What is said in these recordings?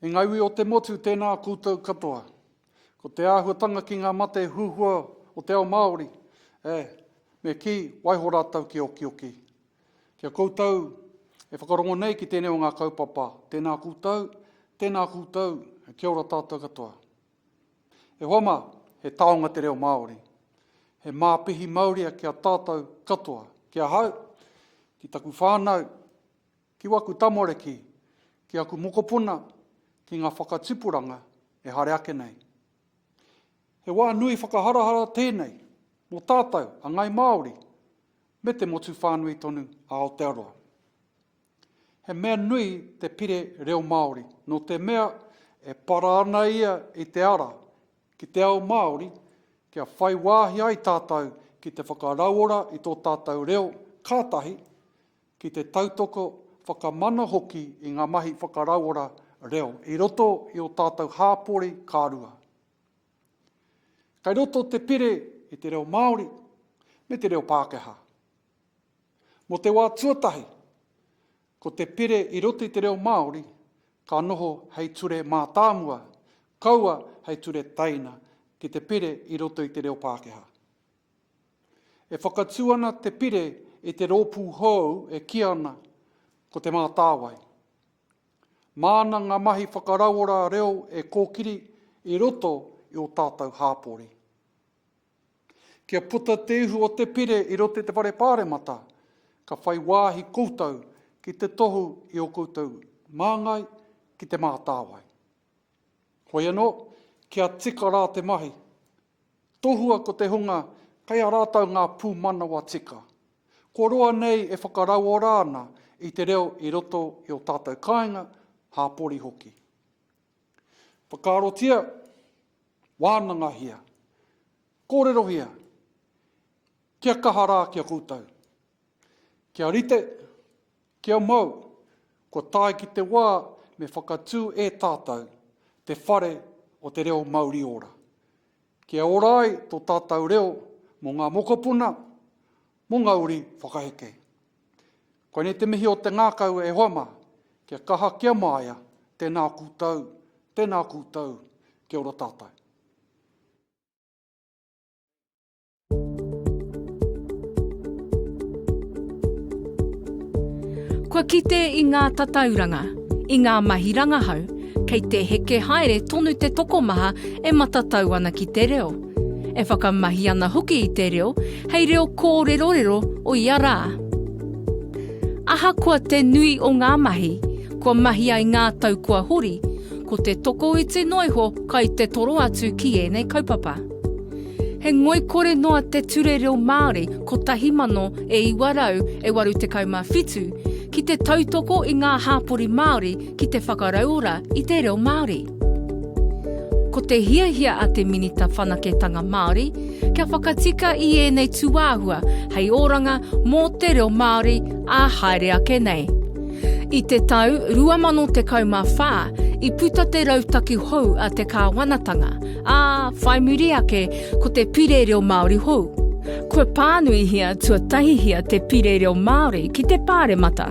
E ngaiwi o te motu tēnā koutou katoa. Ko te āhuatanga ki ngā mate huhua o te ao Māori. Me ki waiho rātau ki oki. Kia koutou e whakarongo nei ki tēnei o ngā kaupapa. Tēnā koutou, kia ora tātou katoa. E homa, he taonga te reo Māori. He māpihi Māoria kia tātou katoa. Kia hau, ki taku whānau, ki waku tamoreki, ki aku mokopuna, ki ngā whakatipuranga e hare ake nei. He wā nui whakaharahara tēnei, mō tātou, a ngai Māori, me te motu whānui tonu a Aotearoa. He mea nui te pire reo Māori, no te mea e para ana ia i te ara, ki te ao Māori, kia whai wāhi ai tātou ki te whakarauora i tō tātou reo kātahi, ki te tautoko whakamana hoki i ngā mahi whakarauora reo, i roto i o tātou hāpori kārua. Kai roto te pire i te reo Māori, me te reo Pākehā. Mo te wā tuatahi, ko te pire i roto i te reo Māori, ka noho hei ture mātāmua, kaua hei ture taina, ki te pire i roto i te reo Pākehā. E whakatuana te pire i te rōpū hou e ki ana ko te mātāwai. Māna ngā mahi whakarauora reo e kōkiri i roto i o tātou hāpori. Kia puta te ihu o te pire i roto i te whare pāremata, ka whai wāhi koutou ki te tohu i o koutou māngai ki te mātāwai. Hoi anō, kia tika rā te mahi. Tohua ko te hunga, kai a rātau ngā pū manawa tika. Ko roa nei e whakarauora ana i te reo i roto i o tātou kāinga, hāpori hoki. Whakarotia, wānanga hia, kōrero hia, kia kaharā kia koutou. Kia rite, kia mau, ko tai ki te wā me whakatū e tātou, te whare o te reo Māori ora. Kia orai tō tātou reo mō ngā mokopuna, mō ngā uri whakaheke. Koe nei te mihi o te ngākau e homa, kia kaha kia māia, tēnā koutou, kia ora tātou. Kua kite i ngā tatauranga, i ngā mahi rangahau, kei te heke haere tonu te tokomaha e matatau ana ki te reo. E whakamahi ana hoki i te reo, hei reo kōrerorero o ia rā. Aha kua te nui o ngā mahi, kua mahi ai ngā tau kua hori, ko te toko i te noiho kai te toro atu ki e nei kaupapa. He ngoi kore noa te ture reo Māori ko tahimano e iwarau e waru te kaumawhitu, ki te tautoko i ngā hāpori Māori ki te whakarauora i te reo Māori. Ko te hiahia a te minita whanaketanga Māori, kia whakatika i e nei tuāhua hei oranga mō te reo Māori a haere ake nei. I te tau 2014, i puta te rautaki hou a te kāwanatanga, a whai muri ake ko te pire reo Māori hou. Koe pānui hia tuatahi hia te pire reo Māori ki te pāremata.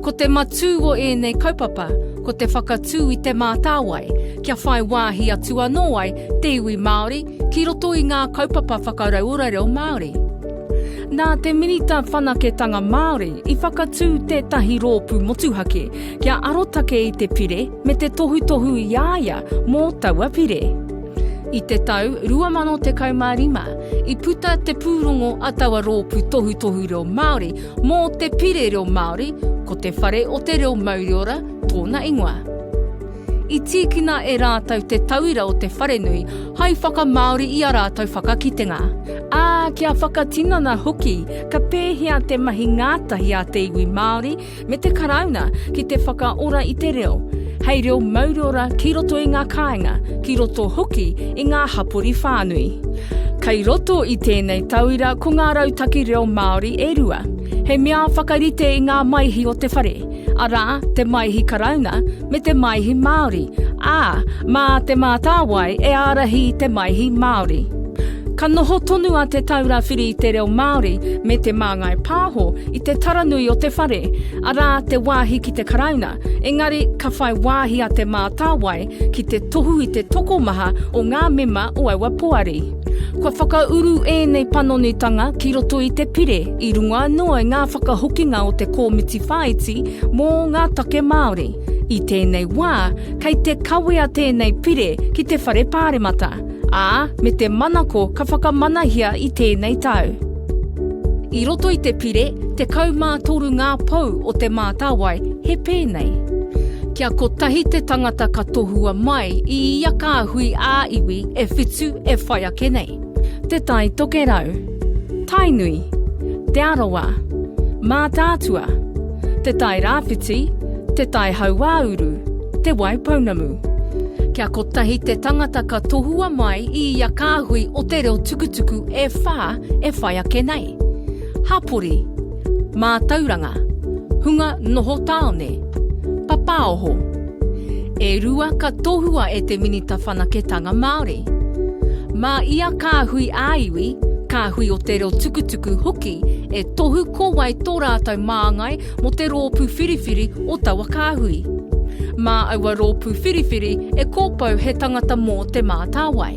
Ko te matū o e nei kaupapa, ko te whakatū i te mātāwai, kia whai wāhi atu anō ai te iwi Māori ki roto i ngā kaupapa whakarauora reo Māori. Nā te minita whanaketanga Māori i whakatū tētahi rōpū motuhake kia arotake i te pire me te tohu i āia mō taua pire. I te tau 2015, i puta te pūrongo a taua rōpū tohu reo Māori mō te pire reo Māori ko te whare o te reo Mauriora tōna ingoa. I tīkina e rātau te tauira o te wharenui, hai whakamāori i a rātau whakakitenga. Kia whakatinana hoki, ka pēhia te mahi ngātahi a te iwi Māori me te karauna ki te whakaora i te reo. Hei reo Mauriora ki roto i ngā kāinga, ki roto hoki i ngā hapori whānui. Kei roto i tēnei tauira ko ngā rautaki reo Māori e rua. He mea whakarite i ngā maihi o te whare, arā te maihi karauna me te maihi Māori, mā te mātāwai e ārahi te maihi Māori. Ka noho tonu a te taura whiri i te reo Māori me te māngai pāho i te taranui o te whare, arā te wāhi ki te karauna, engari ka whai wāhi a te mātāwai ki te tohu i te tokomaha o ngā mema o aua poari. Kua whakauru nei panonitanga ki roto i te pire, i runga noa ngā whakahokinga o te kōmiti whaiti mō ngā take Māori. I tēnei wā, kei te kawea tēnei pire ki te whare pāremata, me te manako ka whakamanahia i tēnei tau. I roto i te pire, te kaumātoru ngā pou o te mātāwai he pēnei. Kia kotahi te tangata ka tohua mai i ia kāhui āiwi e whitu e whai ake nei. Te tai toke rau, tainui, te arawa, mātātua, te tai rāwhiti, te tai hauāuru, te waipaunamu. Kia kotahi te tangata ka tohua mai i ia kāhui o te reo tukutuku e whai ake nei. Hapori, mātauranga, hunga noho taone, papaoho. E rua ka tohua e te minita whanaketanga Māori. Mā ia kāhui āiwi, kāhui o te reo tukutuku hoki, e tohu ko wai tō rātau māngai mo te rōpū whiriwhiri o taua kāhui. Mā aua rōpū whiriwhiri e kōpau he tangata mō te mātāwai.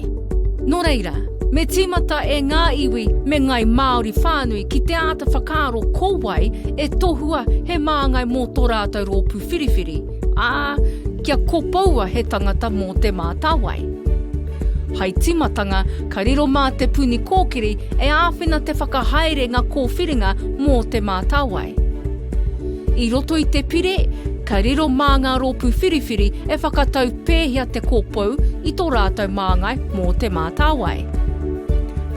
Nō reira, me tīmata e ngā iwi me ngai Māori whānui ki te āta whakaaro kōwai e tohua he māngai mō tō rātau rōpū whiriwhiri, kia kōpaua he tangata mō te mātāwai. Hai timatanga, ka riro mā te puni kōkiri e āwhina te whakahaere ngā kōwhiringa mō te mātāwai. I roto i te pire, ka riro mā ngā rōpū whiriwhiri e whakatau pēhia te kōpau i tō rātau māngai mō te mātāwai.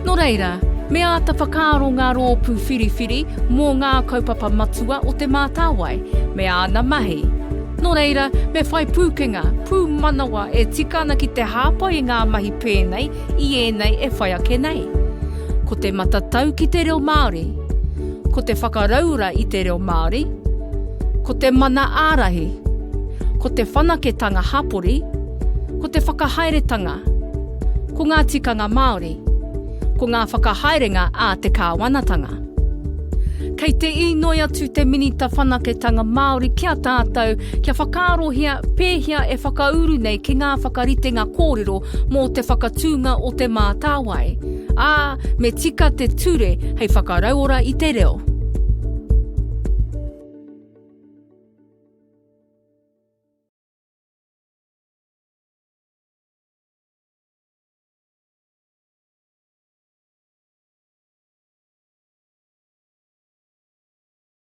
Nō reira, me āta whakaaro ngā rōpū whiriwhiri mō ngā kaupapa matua o te mātāwai, me āna mahi. Nō reira, me whai pūkenga, pū manawa e tikana ki te hāpai ngā mahi pēnei i ēnei e whai ake nei. Ko te matatau ki te reo Māori, ko te whakaraura i te reo Māori, ko te mana ārahi, ko te whanaketanga hapori, ko te whakahaeretanga, ko ngā tikanga Māori, ko ngā whakahaerenga a te kāwanatanga. Kei te inoi atu te minita whanaketanga Māori kia tātou, kia whakaarohia pēhia e whakauru nei ki ngā whakaritenga kōrero mō te whakatūnga o te mātāwai. Me tika te ture hei whakarauora i te reo.